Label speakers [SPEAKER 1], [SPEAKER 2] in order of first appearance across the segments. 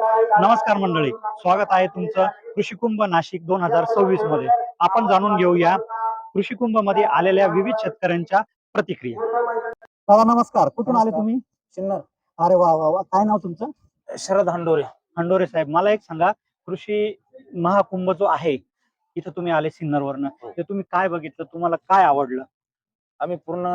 [SPEAKER 1] नमस्कार मंडळी, स्वागत आहे तुमचं कृषी कुंभ नाशिक 2026 मध्ये. आपण जाणून घेऊया कृषी कुंभ मध्ये आलेल्या विविध शेतकऱ्यांच्या प्रतिक्रिया. दादा नमस्कार, कुठून आले तुम्ही?
[SPEAKER 2] सिन्नर.
[SPEAKER 1] अरे वा वा वा, काय नाव तुमचं?
[SPEAKER 2] शरद हंडोरे.
[SPEAKER 1] हंडोरे साहेब, मला एक सांगा, कृषी महाकुंभ जो आहे इथं तुम्ही आले सिन्नरवरनं, ते तुम्ही काय बघितलं, तुम्हाला काय आवडलं?
[SPEAKER 2] आम्ही पूर्ण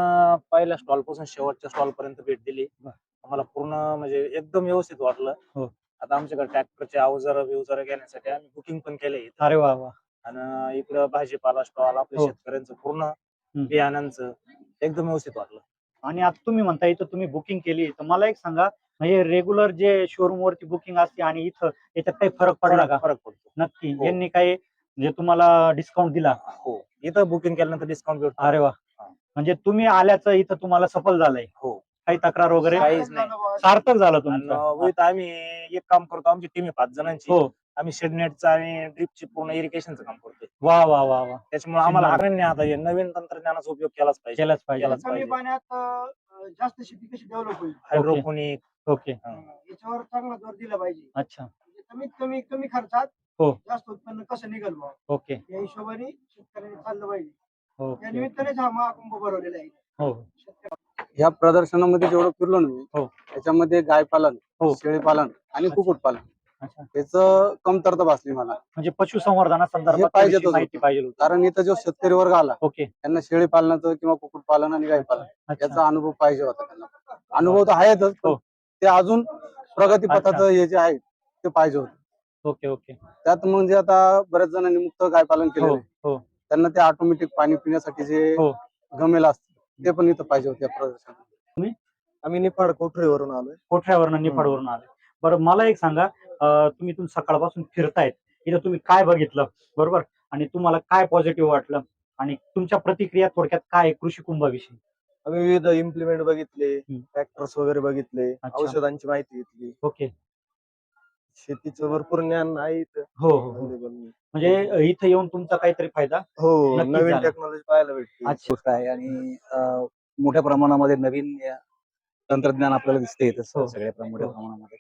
[SPEAKER 2] पहिल्या स्टॉल पासून शेवटच्या स्टॉल पर्यंत भेट दिली. आम्हाला पूर्ण म्हणजे एकदम व्यवस्थित वाटलं.
[SPEAKER 1] हो.
[SPEAKER 2] आता आमच्याकडे ट्रॅक्टरचे अवजार घेण्यासाठी आम्ही बुकिंग पण केले.
[SPEAKER 1] अरे वा वा.
[SPEAKER 2] आणि इकडं भाजीपाला स्टॉल आपल्या
[SPEAKER 1] हो.
[SPEAKER 2] शेतकऱ्यांचं पूर्ण बियाणांचं एकदम व्यवस्थित वाटलं.
[SPEAKER 1] आणि आता तुम्ही म्हणता इथं तुम्ही बुकिंग केली, तर मला एक सांगा, म्हणजे रेग्युलर जे शोरूम वरती बुकिंग असते आणि इथं याच्यात काही फरक पडला का?
[SPEAKER 2] फरक पडतो.
[SPEAKER 1] नक्की.
[SPEAKER 2] हो.
[SPEAKER 1] यांनी काही म्हणजे तुम्हाला डिस्काउंट दिला?
[SPEAKER 2] हो, इथं बुकिंग केल्यानंतर डिस्काउंट भेटतो.
[SPEAKER 1] अरे वा. म्हणजे तुम्ही आल्याचं इथं तुम्हाला सफल झालंय?
[SPEAKER 2] हो.
[SPEAKER 1] काही तक्रार वगैरे?
[SPEAKER 2] काहीच नाही.
[SPEAKER 1] सार्थक झालं तुमचं.
[SPEAKER 2] आणि आम्ही एक काम करतो, आमची टीम आहे 5 जणांची.
[SPEAKER 1] हो.
[SPEAKER 2] आम्ही शेडनेटचं आणि ड्रिपची पूर्ण इरिगेशनचं काम करतोय.
[SPEAKER 1] वा वा वा वा.
[SPEAKER 2] त्याच्यामुळे आम्हाला अरण्य आता हे नवीन तंत्रज्ञानाचा उपयोग केलाच पाहिजे.
[SPEAKER 1] केलंच पाहिजे.
[SPEAKER 2] केलाच
[SPEAKER 3] कमी
[SPEAKER 2] पाहिजे.
[SPEAKER 3] पाण्यात जास्त शेती कशी डेव्हलप होईल
[SPEAKER 2] हायड्रोपोनिक.
[SPEAKER 1] ओके.
[SPEAKER 3] याच्यावर चांगला जोर दिला पाहिजे.
[SPEAKER 1] अच्छा.
[SPEAKER 3] म्हणजे कमीत कमी खर्चात
[SPEAKER 1] हो.
[SPEAKER 3] जास्त उत्पन्न कसं निघेल बा,
[SPEAKER 1] ओके.
[SPEAKER 3] या हिशोबाने शेतकऱ्यांनी चाललं पाहिजे. त्या
[SPEAKER 1] ओके.
[SPEAKER 3] निमित्तानेच हा महाकुंभ भरवलेला आहे.
[SPEAKER 1] हो.
[SPEAKER 4] ह्या प्रदर्शनामध्ये जेवढं फिरलो ना मी,
[SPEAKER 1] हो.
[SPEAKER 4] त्याच्यामध्ये गाय पालन,
[SPEAKER 1] हो.
[SPEAKER 4] शेळी पालन आणि
[SPEAKER 1] अच्छा.
[SPEAKER 4] कुक्कुट पालन
[SPEAKER 1] अच्छा.
[SPEAKER 4] याचं कमतरता भासली मला.
[SPEAKER 1] म्हणजे पशुसंवर्धनासंदर्भात
[SPEAKER 4] पाहिजेच
[SPEAKER 1] थोडीशी माहिती पाहिजे होती.
[SPEAKER 4] कारण इथं जो शेतकरी वर्ग आला
[SPEAKER 1] ओके.
[SPEAKER 4] त्यांना शेळी पालनाचं किंवा कुक्कुट पालन आणि गाय पालन
[SPEAKER 1] अच्छा.
[SPEAKER 4] याचा अनुभव पाहिजे होता त्यांना. अनुभव तर आहेतच,
[SPEAKER 1] हो.
[SPEAKER 4] पण ते अजून प्रगतीपथाचं हे जे आहे ते पाहिजे होतं.
[SPEAKER 1] Okay okay.
[SPEAKER 4] त्यात म्हणजे आता बऱ्याच जणांनी मुक्त गाय पालन केलेलं
[SPEAKER 1] हो
[SPEAKER 4] आहे.
[SPEAKER 1] हो
[SPEAKER 4] त्यांना ते ऑटोमॅटिक पाणी पिण्यासाठी जे
[SPEAKER 1] हो.
[SPEAKER 4] गमेल असतं ते पण इथं पाहिजे होते या प्रदर्शनात.
[SPEAKER 5] आम्ही निफाड कोठरीवरून आलोय.
[SPEAKER 1] कोठऱ्यावरनं निफाडवरून आले. बरं, मला एक सांगा, तुम्ही इथून सकाळपासून फिरतायत, इथं तुम्ही काय बघितलं, बरोबर, आणि तुम्हाला काय पॉझिटिव्ह वाटलं, आणि तुमच्या प्रतिक्रिया थोडक्यात काय आहे कृषी कुंभाविषयी?
[SPEAKER 5] आम्ही विविध इम्प्लिमेंट बघितले, ट्रॅक्टर्स वगैरे बघितले,
[SPEAKER 1] अच्छा.
[SPEAKER 5] औषधांची माहिती घेतली.
[SPEAKER 1] ओके.
[SPEAKER 5] शेतीचं भरपूर ज्ञान आहे इथं.
[SPEAKER 1] हो हो हो. म्हणजे इथं येऊन तुमचा काहीतरी फायदा
[SPEAKER 5] हो,
[SPEAKER 1] नक्कीच
[SPEAKER 5] नवीन
[SPEAKER 1] झाला.
[SPEAKER 5] टेक्नॉलॉजी पाहायला भेटते.
[SPEAKER 1] अच्छा.
[SPEAKER 6] गोष्ट आहे. आणि मोठ्या प्रमाणामध्ये नवीन तंत्रज्ञान आपल्याला दिसते इथं
[SPEAKER 1] हो.
[SPEAKER 6] सगळ्या मोठ्या प्रमाणामध्ये.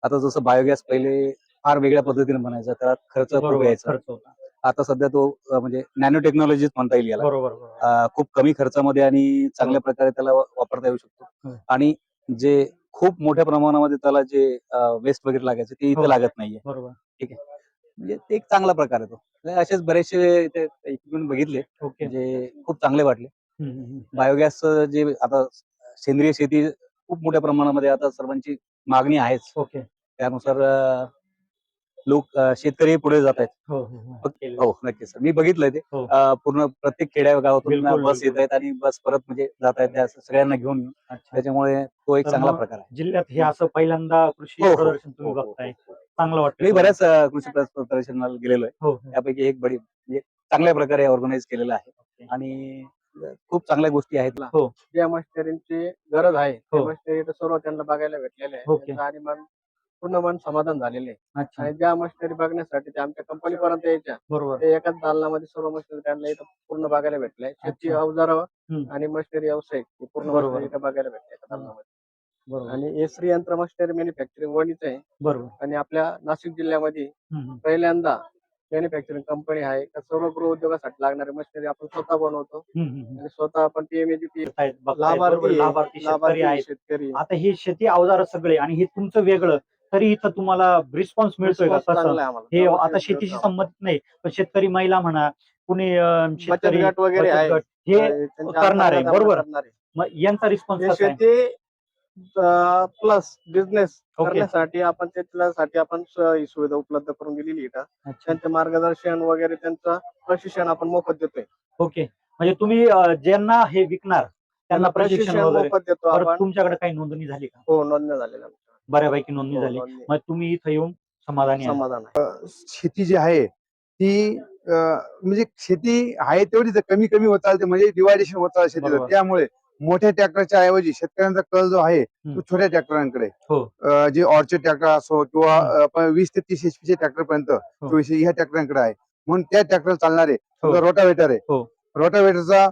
[SPEAKER 6] आता जसं बायोगॅस पहिले फार वेगळ्या पद्धतीने बनायचा, त्याला खर्च खूप
[SPEAKER 1] बरोबर,
[SPEAKER 6] यायचा.
[SPEAKER 1] खर्च होता.
[SPEAKER 6] आता सध्या तो म्हणजे नॅनो टेक्नॉलॉजीच म्हणता येईल याला.
[SPEAKER 1] बरोबर बरोबर.
[SPEAKER 6] खूप कमी खर्चामध्ये आणि चांगल्या प्रकारे त्याला वापरता येऊ शकतो. आणि जे खूप मोठ्या प्रमाणामध्ये त्याला जे वेस्ट वगैरे लागायचे ते इथे लागत नाहीये.
[SPEAKER 1] बरोबर.
[SPEAKER 6] ठीक आहे. म्हणजे ते एक चांगला प्रकार आहे तो. असेच बरेचसे इक्विपमेंट बघितले,
[SPEAKER 1] ओके.
[SPEAKER 6] जे खूप चांगले वाटले. बायोगॅस जे आता सेंद्रिय शेती खूप मोठ्या प्रमाणामध्ये आता सर्वांची मागणी आहेच.
[SPEAKER 1] ओके.
[SPEAKER 6] त्यानुसार लोक शेतकरी पुढे जात आहेत.
[SPEAKER 1] हो हो हो.
[SPEAKER 6] हो, नक्कीच सर. मी बघितलंय ते.
[SPEAKER 1] हो.
[SPEAKER 6] पूर्ण प्रत्येक खेड्या गावातून
[SPEAKER 1] बिलकुल,
[SPEAKER 6] बस
[SPEAKER 1] बिलकुल.
[SPEAKER 6] येत आहेत आणि बस परत म्हणजे जात आहेत त्या सगळ्यांना घेऊन.
[SPEAKER 1] अच्छा.
[SPEAKER 6] त्याच्यामुळे तो एक
[SPEAKER 1] तर
[SPEAKER 6] चांगला
[SPEAKER 1] मग
[SPEAKER 6] प्रकार आहे.
[SPEAKER 1] जिल्ह्यात हे असं पहिल्यांदा कृषी
[SPEAKER 6] हो, हो,
[SPEAKER 1] प्रदर्शन तुम्ही
[SPEAKER 6] हो, हो,
[SPEAKER 1] बघताय,
[SPEAKER 6] हो.
[SPEAKER 1] चांगलं वाटतं.
[SPEAKER 6] मी बऱ्याच कृषी प्रदर्शनाला गेलेलो आहे.
[SPEAKER 1] हो हो.
[SPEAKER 6] त्यापैकी एक बडी म्हणजे चांगल्या प्रकारे ऑर्गनाईज केलेलं आहे आणि खूप चांगल्या गोष्टी आहेत.
[SPEAKER 1] हो.
[SPEAKER 4] ज्या मशिनरीची गरज आहे त्या
[SPEAKER 1] हो.
[SPEAKER 4] मशिनरी सर्व त्यांना बघायला भेटलेले आहे.
[SPEAKER 1] ओके.
[SPEAKER 4] त्यांचं आणि मन पूर्ण मन समाधान झालेले आहे.
[SPEAKER 1] अच्छा.
[SPEAKER 4] आणि ज्या मशिनरी बघण्यासाठी ते आमच्या कंपनीपर्यंत यायच्या,
[SPEAKER 1] बरोबर.
[SPEAKER 4] ते एकाच दालनामध्ये सर्व मशिनरी त्यांना इथं पूर्ण बघायला भेटलंय. शेती
[SPEAKER 1] अच्छा.
[SPEAKER 4] अवजारं आणि मशिनरी व्यावसायिक हे पूर्ण
[SPEAKER 1] बरोबर.
[SPEAKER 4] मशिनरी इथं बघायला भेटले एका दालनामध्ये.
[SPEAKER 1] बरोबर.
[SPEAKER 4] आणि एसरी यंत्र मशिनरी मॅन्युफॅक्चरिंग वणीच आहे.
[SPEAKER 1] बरोबर.
[SPEAKER 4] आणि आपल्या नाशिक जिल्ह्यामध्ये पहिल्यांदा मॅन्युफॅक्चरिंग कंपनी आहे. सर्व गृह उद्योगासाठी लागणारी मशिनरी आपण स्वतः बनवतो आणि स्वतः आपण TMAGP
[SPEAKER 1] लाभार्थी
[SPEAKER 4] शेतकरी.
[SPEAKER 1] आता ही शेती अवजार सगळे, आणि हे तुमचं वेगळं, तरी इथं तुम्हाला रिस्पॉन्स मिळतोय का? कसं हे आता शेतीशी संबंधित नाही, पण शेतकरी महिला म्हणा, कुणी शेतकरी
[SPEAKER 4] गट वगैरे आहे,
[SPEAKER 1] हे करणार आहे, बरोबर. मग यांचा रिस्पॉन्स कसा आहे?
[SPEAKER 4] शेती प्लस बिझनेस करण्यासाठी आपण त्याच्यासाठी आपण ही सुविधा उपलब्ध करून दिलेली आहे.
[SPEAKER 1] अच्छा.
[SPEAKER 4] त्यांचं मार्गदर्शन वगैरे त्यांचं प्रशिक्षण आपण मोफत देतोय.
[SPEAKER 1] ओके. म्हणजे तुम्ही ज्यांना हे विकणार त्यांना प्रशिक्षण वगैरे
[SPEAKER 4] मोफत देतो
[SPEAKER 1] परत
[SPEAKER 4] आपण.
[SPEAKER 1] तुमच्याकडे काही नोंदणी झाली का?
[SPEAKER 4] हो, नोंदणी झालेल्या
[SPEAKER 1] बऱ्यापैकी नोंदणी झाली. मग तुम्ही इथं येऊन समाधानी आहे?
[SPEAKER 4] समाधान आहे.
[SPEAKER 5] शेती जी आहे ती म्हणजे शेती आहे तेवढीच कमी कमी होत चालते, म्हणजे डिवायडेशन होत चालते शेतीचं.
[SPEAKER 1] बरोबर.
[SPEAKER 5] त्यामुळे मोठ्या ट्रॅक्टरच्या ऐवजी शेतकऱ्यांचा कल जो आहे तो छोट्या ट्रॅक्टरांकडे,
[SPEAKER 1] हो.
[SPEAKER 5] जे ऑर्चर्ड ट्रॅक्टर असो किंवा 20 ते 30 HP चे ट्रॅक्टर पर्यंत 24 ह्या ट्रॅक्टरांकडे आहे. म्हणून त्या ट्रॅक्टर चालणारे रोटावेटर आहे.
[SPEAKER 1] हो.
[SPEAKER 5] रोटावेटरचा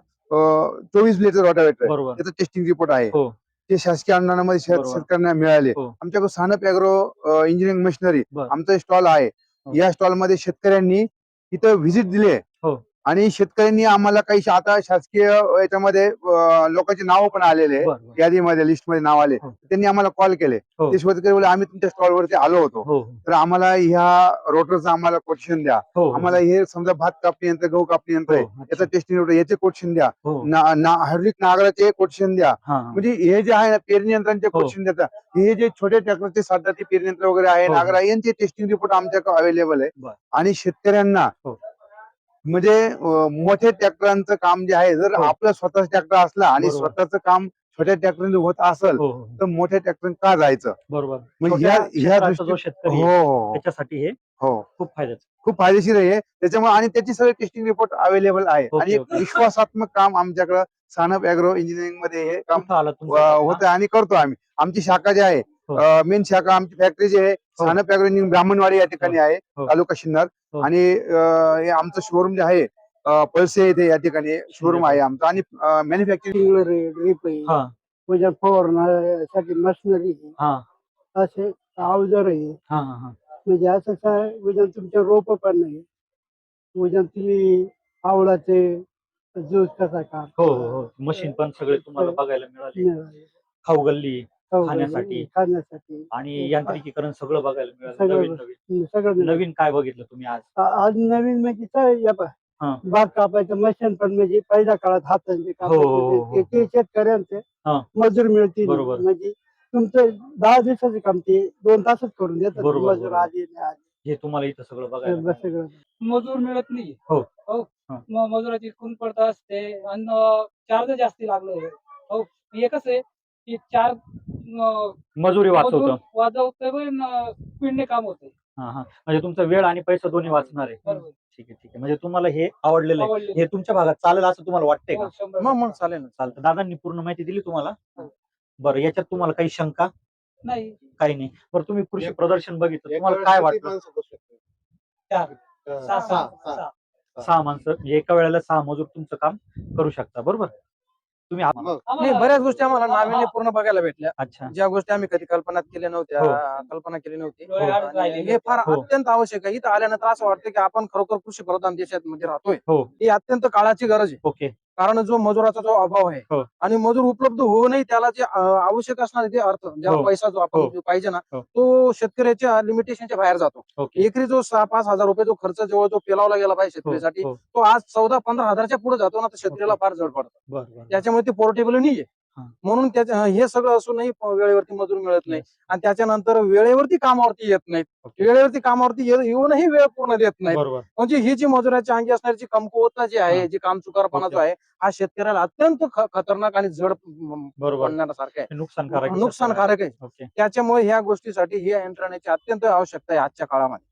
[SPEAKER 5] 24 ब्लेडचा रोटावेटर आहे.
[SPEAKER 1] बरोबर.
[SPEAKER 5] त्याचा टेस्टिंग रिपोर्ट आहे.
[SPEAKER 1] हो.
[SPEAKER 5] ते शासकीय अनुदानामध्ये
[SPEAKER 1] बरोबर.
[SPEAKER 5] शेतकऱ्यांना मिळाले.
[SPEAKER 1] हो.
[SPEAKER 5] आमच्याकडे सानप ॲग्रो इंजिनिअरिंग मशिनरी
[SPEAKER 1] बरं.
[SPEAKER 5] आमचा स्टॉल आहे.
[SPEAKER 1] हो.
[SPEAKER 5] या स्टॉल मध्ये शेतकऱ्यांनी तिथं व्हिजिट दिली आहे.
[SPEAKER 1] हो.
[SPEAKER 5] आणि शेतकऱ्यांनी आम्हाला काही आता शासकीय याच्यामध्ये लोकांची नावं पण आलेले आहे.
[SPEAKER 1] बरं, बरं.
[SPEAKER 5] यादीमध्ये लिस्टमध्ये नाव आले.
[SPEAKER 1] हो.
[SPEAKER 5] त्यांनी आम्हाला कॉल केले.
[SPEAKER 1] हो.
[SPEAKER 5] ते शेतकरी बोलले आम्ही तुमच्या स्टॉलवरती आलो होतो,
[SPEAKER 1] हो
[SPEAKER 5] तर आम्हाला ह्या रोटरचं आम्हाला कोटेशन द्या.
[SPEAKER 1] हो
[SPEAKER 5] आम्हाला हे समजा भात कापणी यंत्र, गहू कापणी यंत्र आहे,
[SPEAKER 1] हो, अच्छा.
[SPEAKER 5] याचं टेस्टिंग रोटर याचे कोटेशन द्या.
[SPEAKER 1] हो.
[SPEAKER 5] हार्लिक नागराचे कोटेशन द्या.
[SPEAKER 1] हा.
[SPEAKER 5] म्हणजे हे जे आहे ना पेरणी यंत्रांचे
[SPEAKER 1] हो.
[SPEAKER 5] कोटेशन देतात. हे जे छोटे ट्रॅक्टरचे साधा ते पेरणी यंत्र वगैरे आहे,
[SPEAKER 1] हो.
[SPEAKER 5] नागर आहे, यांचे टेस्टिंग रिपोर्ट आमच्याकडे अवेलेबल आहे.
[SPEAKER 1] बरं.
[SPEAKER 5] आणि शेतकऱ्यांना
[SPEAKER 1] हो.
[SPEAKER 5] म्हणजे मोठ्या ट्रॅक्टरांचं काम जे आहे, जर
[SPEAKER 1] हो.
[SPEAKER 5] आपलं स्वतःच ट्रॅक्टर असला आणि
[SPEAKER 1] बरोबर.
[SPEAKER 5] स्वतःचं काम छोट्या ट्रॅक्टरने होत असेल,
[SPEAKER 1] हो, हो.
[SPEAKER 5] तर मोठ्या ट्रॅक्टर का जायचं?
[SPEAKER 1] बरोबर.
[SPEAKER 5] म्हणजे
[SPEAKER 1] छोट्या
[SPEAKER 5] ह्या
[SPEAKER 1] क्षेत्राचा
[SPEAKER 5] दृष्टी
[SPEAKER 1] जो शेतकरी
[SPEAKER 5] हो
[SPEAKER 1] आहे,
[SPEAKER 5] हो
[SPEAKER 1] त्याच्यासाठी हे
[SPEAKER 5] हो
[SPEAKER 1] खूप फायद्याचं.
[SPEAKER 5] खूप फायदेशीर आहे त्याच्यामुळे. आणि त्याची सगळे टेस्टिंग रिपोर्ट अवेलेबल आहे.
[SPEAKER 1] ओके,
[SPEAKER 5] आणि एक
[SPEAKER 1] ओके.
[SPEAKER 5] विश्वासात्मक काम आमच्याकडे सानप ॲग्रो इंजिनिअरिंग मध्ये हे काम
[SPEAKER 1] कुठं आलं तुमचं?
[SPEAKER 5] होत आणि करतो आम्ही. आमची शाखा जी आहे,
[SPEAKER 1] हो.
[SPEAKER 5] मेन शाखा आमची फॅक्टरी जी आहे सानप ॲग्रो इंजिनिअरिंग ब्राह्मणवाडी या ठिकाणी आहे,
[SPEAKER 1] हो.
[SPEAKER 5] तालुका सिन्नर.
[SPEAKER 1] हो.
[SPEAKER 5] आणि हे आमचं शोरूम जे आहे पळसे येथे या ठिकाणी शोरूम आहे आमचं. आणि मॅन्युफॅक्चरिंग
[SPEAKER 3] ड्रीप आहे,
[SPEAKER 1] हा.
[SPEAKER 3] वजन फवारण्यासाठी मशिनरी आहे,
[SPEAKER 1] हा.
[SPEAKER 3] असे अवजार आहे.
[SPEAKER 1] हा. हा.
[SPEAKER 3] म्हणजे असं काय वजन तुमच्या रोप पण नाही, वजन तुम्ही आवळाचे ज्यूस कसा का
[SPEAKER 1] हो हो हो. मशीन पण सगळे तुम्हाला बघायला मिळाले. खाऊ गल्ली खाण्यासाठी.
[SPEAKER 3] खाण्यासाठी
[SPEAKER 1] आणि यांत्रिकीकरण सगळं बघायला मिळालं.
[SPEAKER 3] सगळं
[SPEAKER 1] नवीन नवीन
[SPEAKER 3] सगळं
[SPEAKER 1] नवीन काय बघितलं तुम्ही आज?
[SPEAKER 3] आज नवीन म्हणजे काय या पहा,
[SPEAKER 1] हा.
[SPEAKER 3] भात कापायचं मशीन पण म्हणजे पहिल्या काळात हातांचे
[SPEAKER 1] हो, हो, हो.
[SPEAKER 3] ते शेतकऱ्यांचे
[SPEAKER 1] हा.
[SPEAKER 3] मजूर मिळतील.
[SPEAKER 1] बरोबर.
[SPEAKER 3] म्हणजे तुमचं 10 दिवसाचं काम ते 2 तासात करून देतात.
[SPEAKER 1] बरोबर,
[SPEAKER 3] मजूर
[SPEAKER 1] बरोबर.
[SPEAKER 3] आधी नाही आधी.
[SPEAKER 1] हे तुम्हाला इथं सगळं बघायला मिळालं.
[SPEAKER 3] सगळं
[SPEAKER 7] मजूर मिळत नाही.
[SPEAKER 1] हो.
[SPEAKER 7] हो.
[SPEAKER 1] हा.
[SPEAKER 7] मजुराची खून पडत असते आणि चार्ज जास्ती लागले. हो. हे कसं आहे की 4
[SPEAKER 1] मजुरी वाचवतं.
[SPEAKER 7] वाजवते पण स्पीडने काम होते.
[SPEAKER 1] हा हा. म्हणजे तुमचा वेळ आणि पैसा दोन्ही वाचणार आहे.
[SPEAKER 7] बरोबर.
[SPEAKER 1] ठीक आहे ठीक आहे. म्हणजे तुम्हाला हे आवडलेलं आहे.
[SPEAKER 7] आवडले.
[SPEAKER 1] हे तुमच्या भागात चालेल असं तुम्हाला वाटतंय का?
[SPEAKER 7] हो, 100%.
[SPEAKER 2] मग चालेल ना.
[SPEAKER 1] चालतं. दादांनी पूर्ण माहिती दिली तुम्हाला?
[SPEAKER 7] हो.
[SPEAKER 1] बरं, याच्यात तुम्हाला काही शंका?
[SPEAKER 7] नाही.
[SPEAKER 1] काही नाही. बरं, तुम्ही कृषी प्रदर्शन बघितलं, तुम्हाला काय वाटलं?
[SPEAKER 7] 6
[SPEAKER 1] 6 माणसं म्हणजे एका वेळेला 6 मजूर तुमचं काम करू शकता, बरोबर? तुम्ही
[SPEAKER 2] नाही, बऱ्याच गोष्टी आम्हाला नाविन्य पूर्ण बघायला भेटल्या.
[SPEAKER 1] अच्छा.
[SPEAKER 2] ज्या गोष्टी आम्ही कधी कल्पना केल्या नव्हत्या,
[SPEAKER 1] हो.
[SPEAKER 2] कल्पना केली नव्हती.
[SPEAKER 7] डोळे आडच
[SPEAKER 2] आणि
[SPEAKER 7] राहिले.
[SPEAKER 2] हे फार
[SPEAKER 1] हो.
[SPEAKER 2] अत्यंत आवश्यक आहे. इथं आल्यानंतर असं वाटतं की आपण खरोखर कृषी प्रधान देशात मध्ये राहतोय.
[SPEAKER 1] हो.
[SPEAKER 2] ही अत्यंत काळाची गरज आहे.
[SPEAKER 1] ओके.
[SPEAKER 2] कारण जो मजुराचा जो अभाव आहे
[SPEAKER 1] हो.
[SPEAKER 2] आणि मजूर उपलब्ध होऊनही त्याला जे आवश्यक असणारे ते अर्थ ज्याला
[SPEAKER 1] हो.
[SPEAKER 2] पैसा जो आपण
[SPEAKER 1] हो.
[SPEAKER 2] जो पाहिजे ना,
[SPEAKER 1] हो.
[SPEAKER 2] तो शेतकऱ्याच्या लिमिटेशनच्या बाहेर जातो.
[SPEAKER 1] ओके.
[SPEAKER 2] एकरी जो 6-5 हजार रुपये जो खर्च जवळ जो पेलावला गेला पाहिजे शेतकऱ्यासाठी,
[SPEAKER 1] हो.
[SPEAKER 2] तो आज 14-15 हजारच्या पुढे जातो ना, तर शेतकऱ्याला फार जड पडतं.
[SPEAKER 1] बरं बरं.
[SPEAKER 2] त्याच्यामुळे ते पोर्टेबल नाहीये.
[SPEAKER 1] हा.
[SPEAKER 2] म्हणून हे सगळं असूनही वेळेवरती मजूर मिळत नाही.
[SPEAKER 1] Yes.
[SPEAKER 2] आणि त्याच्यानंतर वेळेवरती कामावरती येत नाहीत.
[SPEAKER 1] ओके.
[SPEAKER 2] वेळेवरती कामावरती येऊनही वेळ पूर्ण देत नाहीत.
[SPEAKER 1] बरोबर.
[SPEAKER 2] म्हणजे ही जी मजुराच्या अंगी असणारी जी कमकुवतता जी
[SPEAKER 1] हा.
[SPEAKER 2] आहे, जी कामचुकारपणा जो
[SPEAKER 1] ओके.
[SPEAKER 2] आहे, हा शेतकऱ्याला अत्यंत खतरनाक आणि जड
[SPEAKER 1] बरोबर.
[SPEAKER 2] पडण्यासारखा आहे.
[SPEAKER 1] नुकसानकारक आहे.
[SPEAKER 2] नुकसानकारक आहे.
[SPEAKER 1] ओके.
[SPEAKER 2] त्याच्यामुळे ह्या गोष्टीसाठी ही यंत्रणेची अत्यंत आवश्यकता आहे आजच्या काळामध्ये.